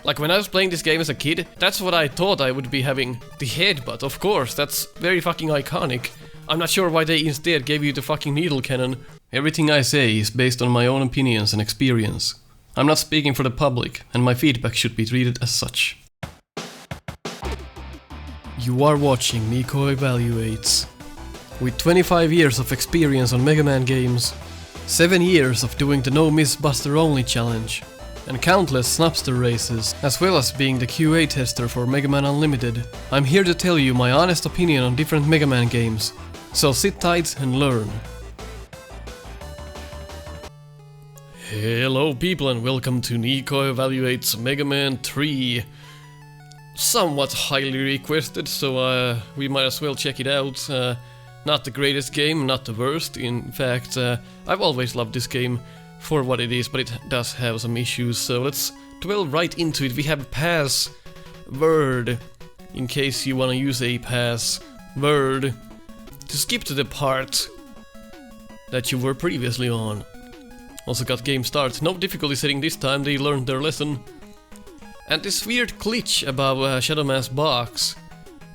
Like when I was playing this game as a kid, that's what I thought I would be having. The headbutt, of course, that's very fucking iconic. I'm not sure why they instead gave you the fucking needle cannon. Everything I say is based on my own opinions and experience. I'm not speaking for the public, and my feedback should be treated as such. You are watching Nico Evaluates. With 25 years of experience on Mega Man games, 7 years of doing the No Miss Buster Only challenge, and countless Snupster Races, as well as being the QA tester for Mega Man Unlimited, I'm here to tell you my honest opinion on different Mega Man games, so sit tight and learn. Hello people and welcome to Nico Evaluates Mega Man 3. Somewhat highly requested, so we might as well check it out. Not the greatest game, not the worst. In fact, I've always loved this game for what it is, but it does have some issues, so let's dwell right into it. We have a password, in case you want to use a password, to skip to the part that you were previously on. Also got game start. No difficulty setting this time, they learned their lesson. And this weird glitch above Shadow Man's box.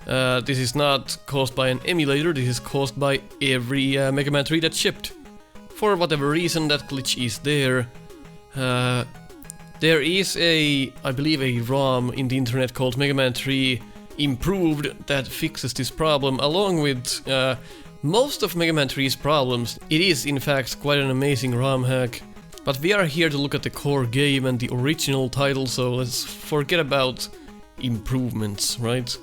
This is not caused by an emulator, this is caused by every Mega Man 3 that shipped. For whatever reason, that glitch is there. There is I believe a ROM in the internet called Mega Man 3 Improved that fixes this problem, along with most of Mega Man 3's problems. It is in fact quite an amazing ROM hack. But we are here to look at the core game and the original title, so let's forget about improvements, right?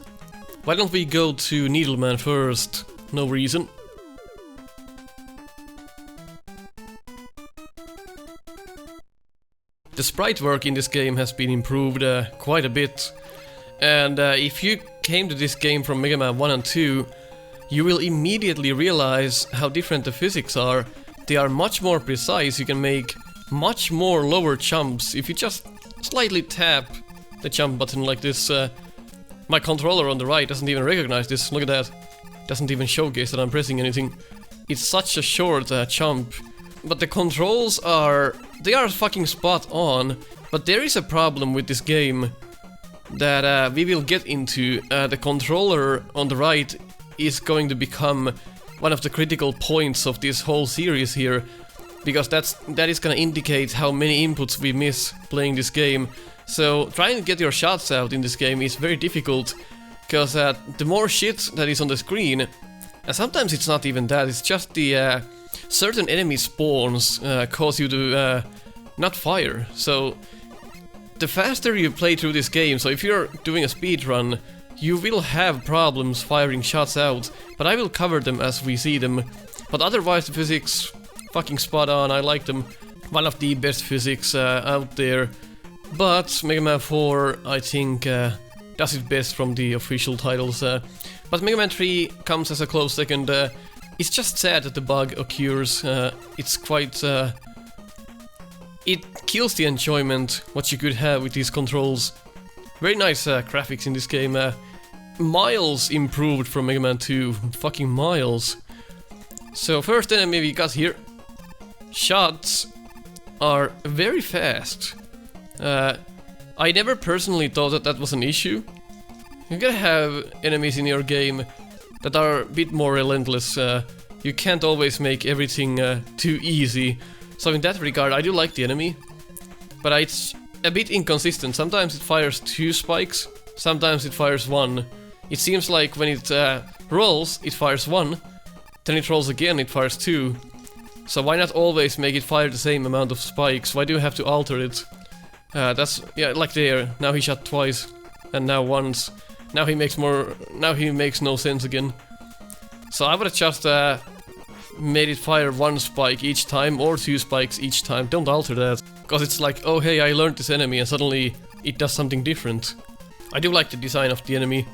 Why don't we go to Needleman first? No reason. The sprite work in this game has been improved quite a bit. And if you came to this game from Mega Man 1 and 2, you will immediately realize how different the physics are. They are much more precise, you can make much more lower jumps if you just slightly tap the jump button like this. My controller on the right doesn't even recognize this, look at that. Doesn't even showcase that I'm pressing anything. It's such a short jump. But the controls they are fucking spot on. But there is a problem with this game that we will get into. The controller on the right is going to become one of the critical points of this whole series here. Because that is gonna indicate how many inputs we miss playing this game. So trying to get your shots out in this game is very difficult, because the more shit that is on the screen, and sometimes it's not even that, it's just the certain enemy spawns cause you to not fire. So the faster you play through this game, so if you're doing a speed run, you will have problems firing shots out, but I will cover them as we see them. But otherwise the physics fucking spot on, I like them. One of the best physics out there. But Mega Man 4, I think, does it best from the official titles. But Mega Man 3 comes as a close second. It's just sad that the bug occurs. It's quite... it kills the enjoyment what you could have with these controls. Very nice graphics in this game. Miles improved from Mega Man 2. Fucking miles. So first enemy we got here. Shots are very fast. I never personally thought that that was an issue. You gotta have enemies in your game that are a bit more relentless. You can't always make everything too easy. So in that regard, I do like the enemy. But it's a bit inconsistent. Sometimes it fires 2 spikes, sometimes it fires 1. It seems like when it rolls, it fires 1. Then it rolls again, it fires 2. So why not always make it fire the same amount of spikes? Why do you have to alter it? That's, yeah, like there. Now he shot twice, and now once. Now he makes no sense again. So I would've just made it fire 1 spike each time, or 2 spikes each time. Don't alter that. Because it's like, oh hey, I learned this enemy, and suddenly it does something different. I do like the design of the enemy.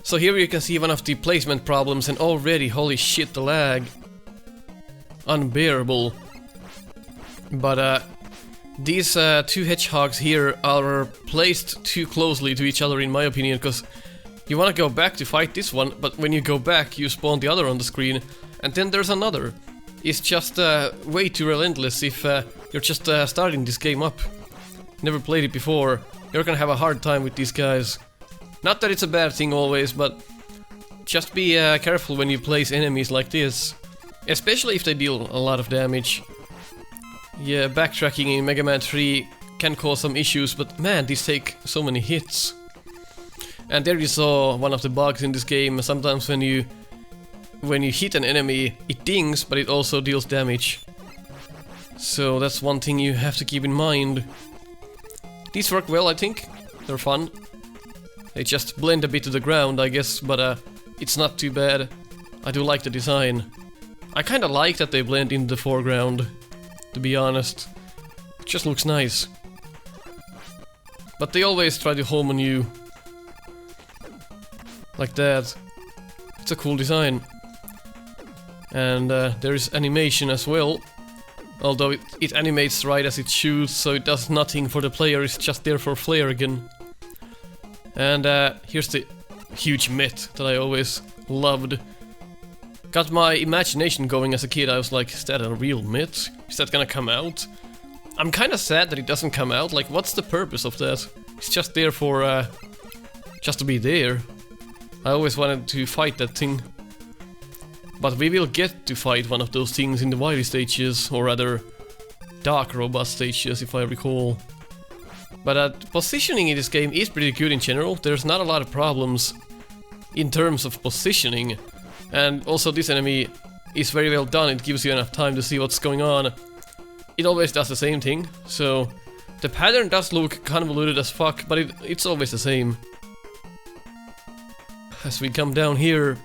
So here you can see one of the placement problems, and already, holy shit, the lag. Unbearable. But these 2 hedgehogs here are placed too closely to each other in my opinion, because you want to go back to fight this one, but when you go back you spawn the other on the screen, and then there's another. is just way too relentless if you're just starting this game up. Never played it before, you're gonna have a hard time with these guys. Not that it's a bad thing always, but just be careful when you place enemies like this. Especially if they deal a lot of damage. Yeah, backtracking in Mega Man 3 can cause some issues, but man, these take so many hits. And there you saw one of the bugs in this game. Sometimes when you hit an enemy, it dings, but it also deals damage. So that's one thing you have to keep in mind. These work well, I think. They're fun. They just blend a bit to the ground, I guess, but it's not too bad. I do like the design. I kinda like that they blend in the foreground, to be honest. It just looks nice. But they always try to home on you. Like that. It's a cool design. And there is animation as well. Although it animates right as it shoots, so it does nothing for the player, it's just there for flair again. And here's the huge myth that I always loved. Got my imagination going as a kid. I was like, is that a real myth? Is that gonna come out? I'm kinda sad that it doesn't come out. Like, what's the purpose of that? It's just there for, just to be there. I always wanted to fight that thing. But we will get to fight one of those things in the Wily stages, or rather, Dark Robot stages, if I recall. But positioning in this game is pretty good in general. There's not a lot of problems in terms of positioning. And also this enemy is very well done, it gives you enough time to see what's going on. It always does the same thing, so the pattern does look convoluted as fuck, but it's always the same. As we come down here,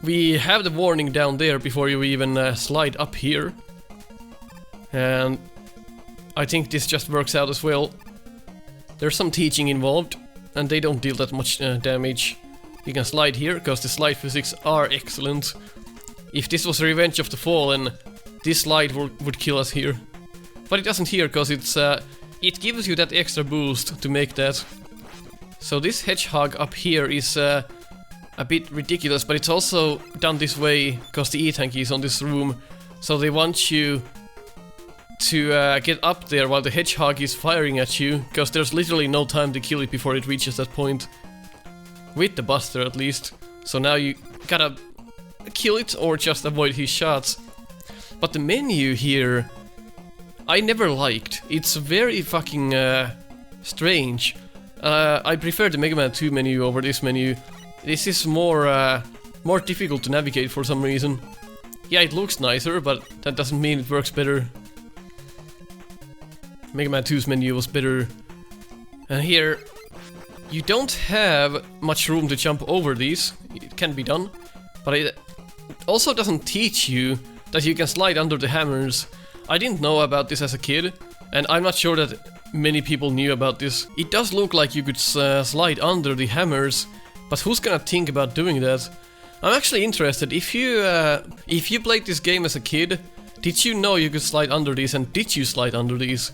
we have the warning down there before you even slide up here. And I think this just works out as well. There's some teaching involved, and they don't deal that much damage. You can slide here, because the slide physics are excellent. If this was Revenge of the Fallen, this slide would kill us here. But it doesn't here, because it gives you that extra boost to make that. So this hedgehog up here is a bit ridiculous, but it's also done this way, because the E-tank is on this room. So they want you to get up there while the hedgehog is firing at you, because there's literally no time to kill it before it reaches that point. With the Buster at least. So now you gotta kill it or just avoid his shots. But the menu here, I never liked. It's very fucking strange. I prefer the Mega Man 2 menu over this menu. This is more difficult to navigate for some reason. Yeah, it looks nicer, but that doesn't mean it works better. Mega Man 2's menu was better. And here, you don't have much room to jump over these. It can be done, but it also doesn't teach you that you can slide under the hammers. I didn't know about this as a kid, and I'm not sure that many people knew about this. It does look like you could slide under the hammers, but who's gonna think about doing that? I'm actually interested. If you played this game as a kid, did you know you could slide under these, and did you slide under these?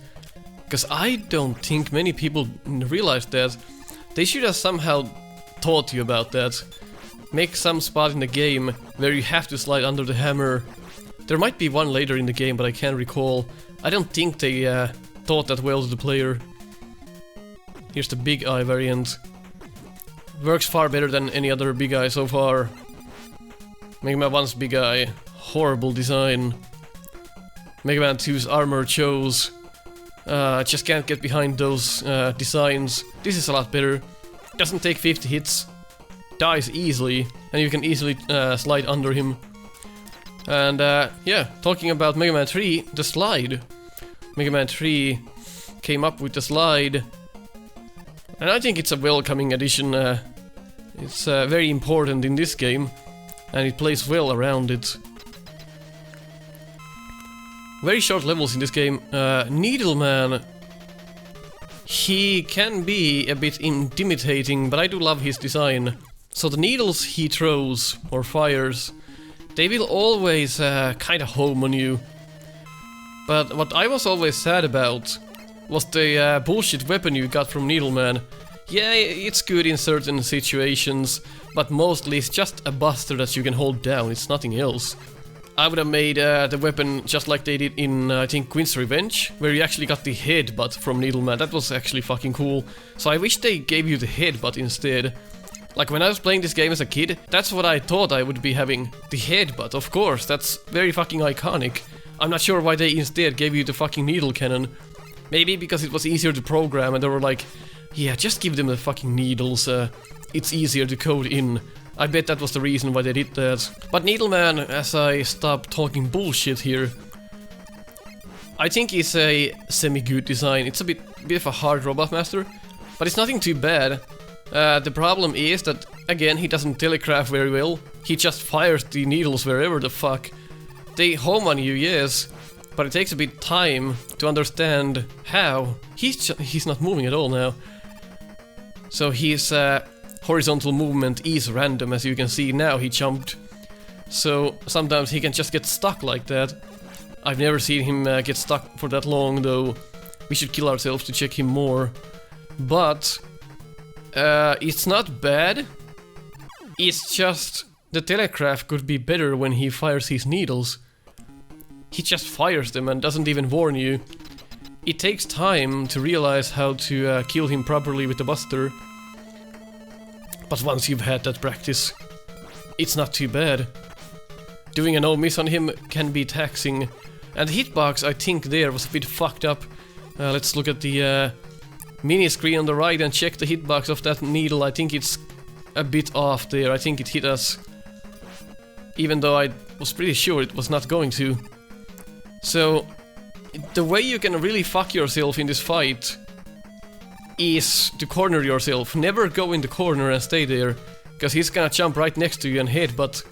Because I don't think many people realized that. They should have somehow taught you about that. Make some spot in the game where you have to slide under the hammer. There might be one later in the game, but I can't recall. I don't think they taught that well to the player. Here's the Big Eye variant. Works far better than any other Big Eye so far. Mega Man 1's Big Eye, horrible design. Mega Man 2's armor shows. Just can't get behind those designs. This is a lot better. Doesn't take 50 hits. Dies easily. And you can easily slide under him. And yeah, talking about Mega Man 3, the slide. Mega Man 3 came up with the slide. And I think it's a welcoming addition. It's very important in this game. And it plays well around it. Very short levels in this game. Needleman, he can be a bit intimidating, but I do love his design. So the needles he throws or fires, they will always kind of home on you. But what I was always sad about was the bullshit weapon you got from Needleman. Yeah, it's good in certain situations, but mostly it's just a buster that you can hold down, it's nothing else. I would have made the weapon just like they did in, I think, Queen's Revenge, where you actually got the headbutt from Needleman. That was actually fucking cool. So I wish they gave you the headbutt instead. Like when I was playing this game as a kid, that's what I thought I would be having. The headbutt, of course, that's very fucking iconic. I'm not sure why they instead gave you the fucking needle cannon. Maybe because it was easier to program and they were like, yeah, just give them the fucking needles, it's easier to code in. I bet that was the reason why they did that. But Needleman, as I stop talking bullshit here, I think it's a semi-good design. It's a bit of a hard robot master, but it's nothing too bad. The problem is that, again, he doesn't telegraph very well. He just fires the needles wherever the fuck. They home on you, yes, but it takes a bit time to understand how. He's not moving at all now. So his horizontal movement is random, as you can see now. He jumped. So sometimes he can just get stuck like that. I've never seen him get stuck for that long, though. We should kill ourselves to check him more. But it's not bad. It's just the telegraph could be better when he fires his needles. He just fires them and doesn't even warn you. It takes time to realize how to kill him properly with the buster. But once you've had that practice, it's not too bad. Doing a no-miss on him can be taxing. And the hitbox, I think, there was a bit fucked up. Let's look at the mini screen on the right and check the hitbox of that needle. I think it's a bit off there. I think it hit us, even though I was pretty sure it was not going to. So, the way you can really fuck yourself in this fight is to corner yourself. Never go in the corner and stay there, because he's gonna jump right next to you and headbutt.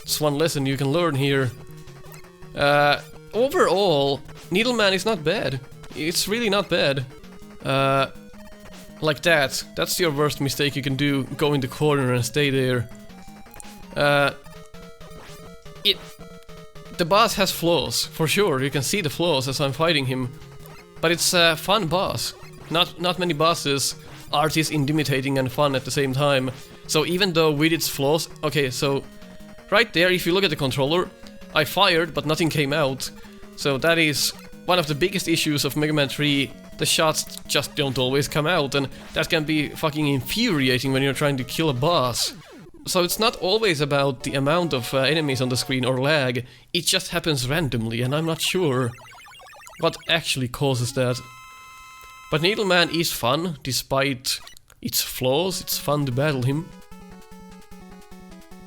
It's one lesson you can learn here. Overall, Needleman is not bad. It's really not bad. Like that. That's your worst mistake you can do. Go in the corner and stay there. The boss has flaws, for sure. You can see the flaws as I'm fighting him. But it's a fun boss. Not many bosses are this intimidating and fun at the same time. So even though with its flaws... Okay, so... Right there, if you look at the controller, I fired, but nothing came out. So that is one of the biggest issues of Mega Man 3. The shots just don't always come out, and that can be fucking infuriating when you're trying to kill a boss. So it's not always about the amount of enemies on the screen or lag, it just happens randomly, and I'm not sure what actually causes that. But Needleman is fun, despite its flaws. It's fun to battle him.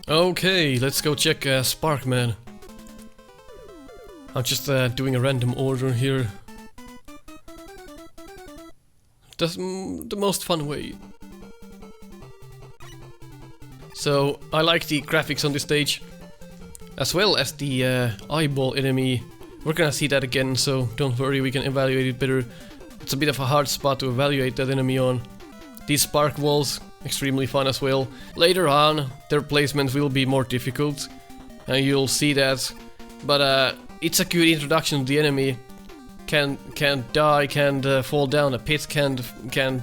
Okay, let's go check Sparkman. I'm just doing a random order here. That's the most fun way. So, I like the graphics on this stage, as well as the eyeball enemy. We're gonna see that again, so don't worry, we can evaluate it better. It's a bit of a hard spot to evaluate that enemy on. These spark walls, extremely fun as well. Later on, their placement will be more difficult, and you'll see that. But it's a good introduction to the enemy. Can die, can fall down a pit, can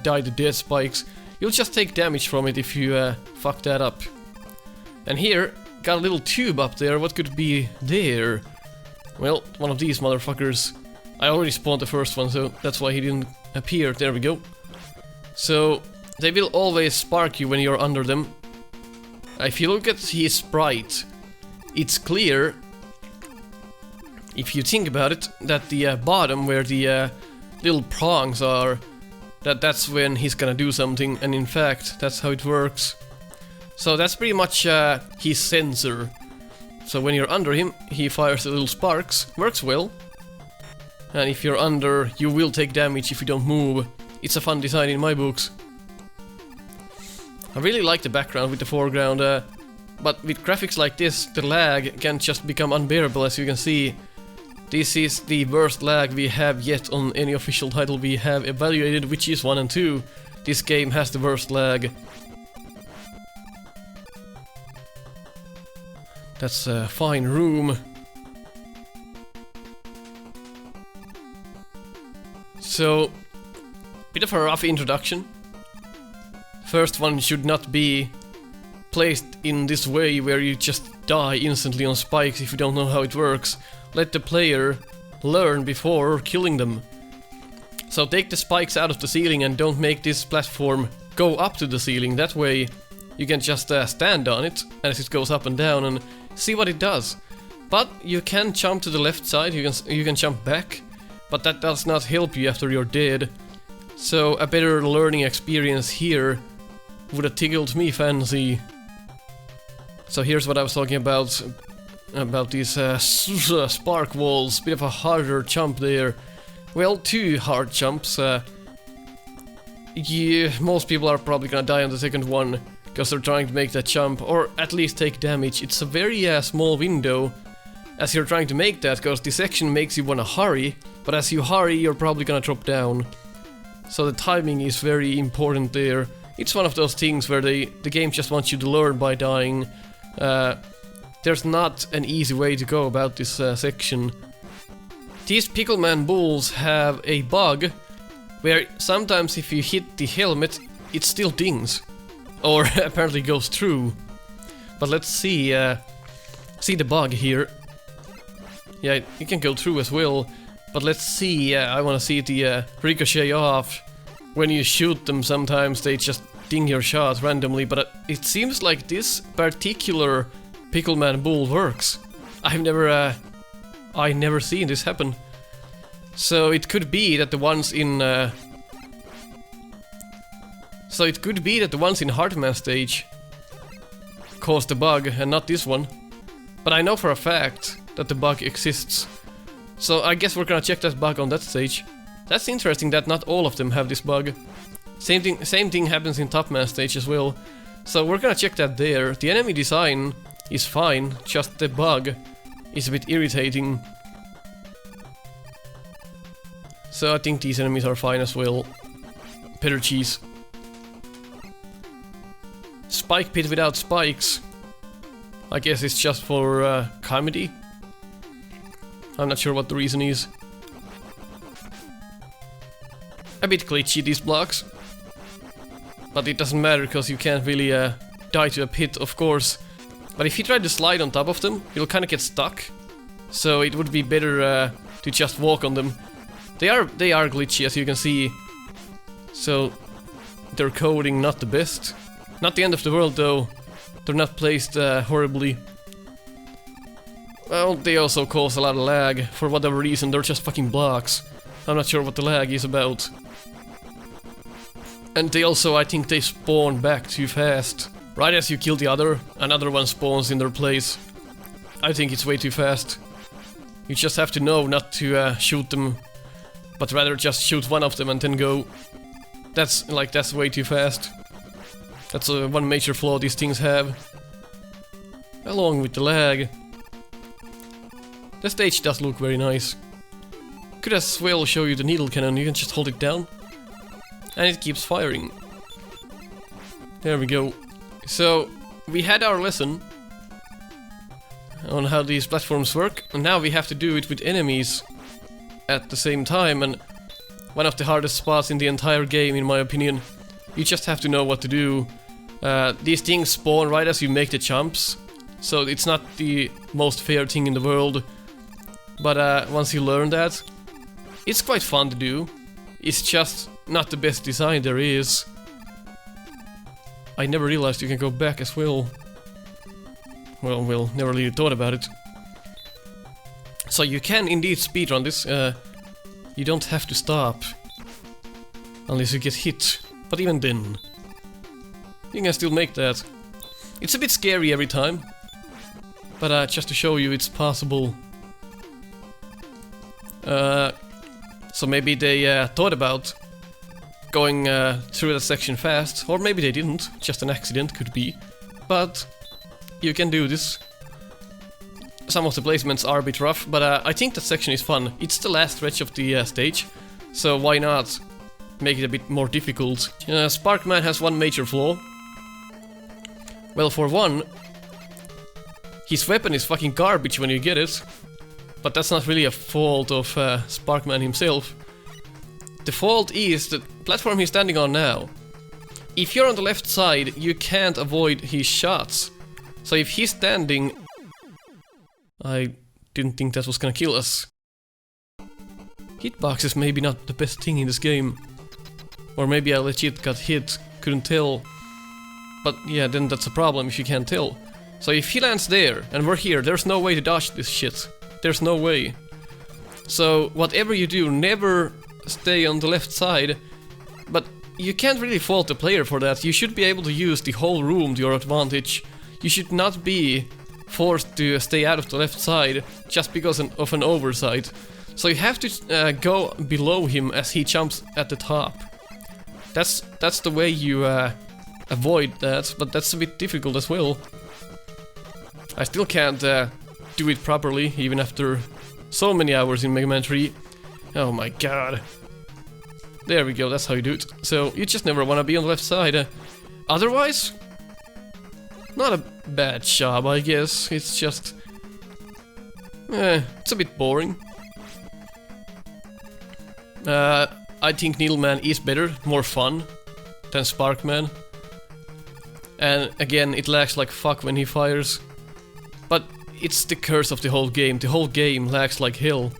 die to death spikes. You'll just take damage from it if you fuck that up. And here, got a little tube up there. What could be there? Well, one of these motherfuckers. I already spawned the first one, so that's why he didn't appear. There we go. So, they will always spark you when you're under them. If you look at his sprite, it's clear, if you think about it, that the bottom where the little prongs are, that's when he's gonna do something, and in fact, that's how it works. So that's pretty much his sensor. So when you're under him, he fires the little sparks. Works well. And if you're under, you will take damage if you don't move. It's a fun design in my books. I really like the background with the foreground, but with graphics like this, the lag can just become unbearable, as you can see. This is the worst lag we have yet on any official title we have evaluated, which is 1 and 2. This game has the worst lag. That's a fine room. So, bit of a rough introduction. first one should not be placed in this way where you just die instantly on spikes if you don't know how it works. Let the player learn before killing them. So take the spikes out of the ceiling and don't make this platform go up to the ceiling. That way you can just stand on it as it goes up and down and see what it does. But you can jump to the left side, you can jump back, but that does not help you after you're dead. So a better learning experience here would have tickled me fancy. So here's what I was talking about these spark walls. Bit of a harder jump there. Well, 2 hard jumps. Yeah, most people are probably gonna die on the second one because they're trying to make that jump, or at least take damage. It's a very small window as you're trying to make that, because this section makes you wanna hurry, but as you hurry you're probably gonna drop down. So the timing is very important there. It's one of those things where the game just wants you to learn by dying. There's not an easy way to go about this section. These Pickleman bulls have a bug where sometimes if you hit the helmet it still dings. Or apparently goes through. But let's see the bug here. Yeah, it can go through as well. But let's see, I wanna see the ricochet off. When you shoot them sometimes they just ding your shot randomly, but it seems like this particular Pickleman bull works. I never seen this happen. So it could be that the ones in Heartman stage caused the bug and not this one. But I know for a fact that the bug exists. So I guess we're gonna check that bug on that stage. That's interesting that not all of them have this bug. Same thing happens in Topman stage as well. So we're gonna check that there. The enemy design is fine, just the bug is a bit irritating. So I think these enemies are fine as well. Better cheese. Spike pit without spikes. I guess it's just for comedy. I'm not sure what the reason is. A bit glitchy, these blocks. But it doesn't matter because you can't really die to a pit, of course. But if you try to slide on top of them, you'll kind of get stuck. So it would be better to just walk on them. They are glitchy, as you can see. So their coding not the best. Not the end of the world though. They're not placed horribly. Well, they also cause a lot of lag. For whatever reason, they're just fucking blocks. I'm not sure what the lag is about. And they also, I think they spawn back too fast. Right as you kill the other, another one spawns in their place. I think it's way too fast. You just have to know not to shoot them, but rather just shoot one of them and then go. That's way too fast. That's one major flaw these things have. Along with the lag. The stage does look very nice. Could as well show you the needle cannon, you can just hold it down. And it keeps firing. There we go. So, we had our lesson on how these platforms work, and now we have to do it with enemies at the same time, and one of the hardest spots in the entire game, in my opinion. You just have to know what to do. These things spawn right as you make the jumps, so it's not the most fair thing in the world. But once you learn that, it's quite fun to do. It's just not the best design there is. I never realized you can go back as well. Well, never really thought about it. So you can indeed speedrun this. You don't have to stop. Unless you get hit. But even then, you can still make that. It's a bit scary every time. But just to show you it's possible. So maybe they thought about going through that section fast, or maybe they didn't, just an accident, could be. But you can do this. Some of the placements are a bit rough, but I think that section is fun. It's the last stretch of the stage, so why not make it a bit more difficult? Sparkman has one major flaw. Well, for one, his weapon is fucking garbage when you get it. But that's not really a fault of Sparkman himself. The fault is the platform he's standing on now. if you're on the left side, you can't avoid his shots. So if he's standing... I didn't think that was gonna kill us. Hitbox is maybe not the best thing in this game. Or maybe I legit got hit, couldn't tell. But yeah, then that's a problem if you can't tell. So if he lands there, and we're here, there's no way to dodge this shit. There's no way. So whatever you do, never stay on the left side. But you can't really fault the player for that. You should be able to use the whole room to your advantage. You should not be forced to stay out of the left side just because of an oversight. So you have to go below him as he jumps at the top. That's the way you avoid that, but that's a bit difficult as well. I still can't do it properly, even after so many hours in Mega Man 3. Oh my god. There we go, that's how you do it. So you just never want to be on the left side. Otherwise, not a bad job, I guess. It's just... it's a bit boring. I think Needleman is better, more fun than Sparkman. And again, it lags like fuck when he fires. But it's the curse of the whole game. The whole game lags like hell.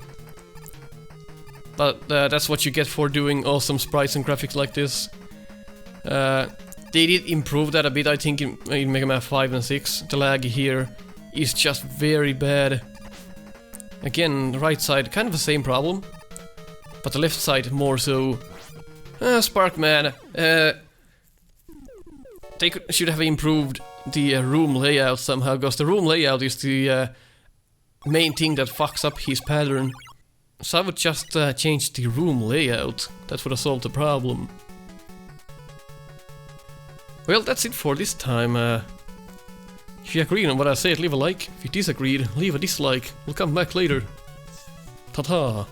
But that's what you get for doing awesome sprites and graphics like this. They did improve that a bit, I think, in Mega Man 5 and 6. The lag here is just very bad. Again, the right side, kind of the same problem. But the left side more so. Sparkman, they should have improved the room layout somehow, because the room layout is the main thing that fucks up his pattern. So I would just change the room layout. That would have solved the problem. Well, that's it for this time. If you agreed on what I said, leave a like. If you disagreed, leave a dislike. We'll come back later. Ta-ta!